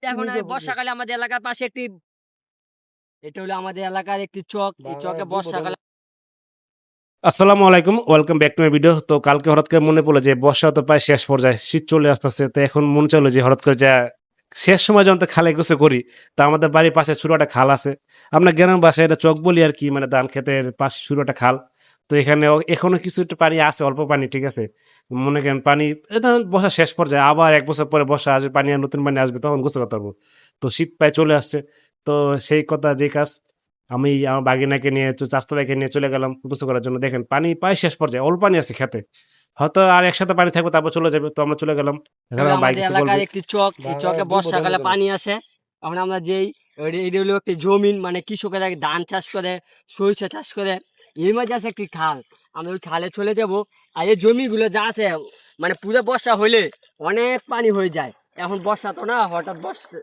এখন বর্ষাকালে আমাদের এলাকার পাশে একটি, এটা হলো আমাদের এলাকার একটি চক। এই চকে বর্ষাকালে আসসালামু আলাইকুম, welcome back to my video. তো কালকে হঠাৎ করে মনে পড়লো যে বর্ষা তো প্রায় শেষ পর্যায়ে, শীত চলে আসতেছে। তো এখন মনে চাইলো যে হঠাৎ করে যা শেষ সময় যখন তো খালে গোসল করি। তো আমাদের বাড়ির পাশে ছোট একটা খাল আছে। আমরা গ্রামের বাসায় এটা চক বলি আর কি, মানে ধান ক্ষেতের পাশে ছোট একটা খাল। তো এখানে এখনো কিছু একটু পানি আছে, অল্প পানি, ঠিক আছে। মনে করেন পানি এটা বর্ষা শেষ পর্যায়ে, আবার এক বছর পরে বর্ষা আসবে, পানি আর নতুন পানি আসবে, তখন গোসল করতে পারবো। তো শীত প্রায় চলে আসছে। তো সেই কথা, যে কাজ, আমি আমার বাগিনাকে নিয়ে চাস্তো ভাইকে নিয়ে চলে গেলাম গোসল করার জন্য। দেখেন পানি প্রায় শেষ পর্যায়ে, অল্প পানি আছে খেতে, হয়তো আর একসাথে পানি থাকবে, তারপর চলে যাবে। তো আমরা চলে গেলাম, এখানে আমার ভাই আমাদের কিছু এলাকার বলবে। একটি চক। এই চকে বর্ষাকালে পানি আসে। এখন আমরা যেই এটা হলো একটি জমিন, মানে কৃষকেরা ধান চাষ করে, সরিষা চাষ করে। এই মাঝে আছে একটি খাল। আমরা ওই খালে চলে যাব। আর এই জমিগুলো যা আছে, মানে পুরো বর্ষা হইলে অনেক পানি হয়ে যায়। এখন বর্ষা তো না, হঠাৎ বর্ষা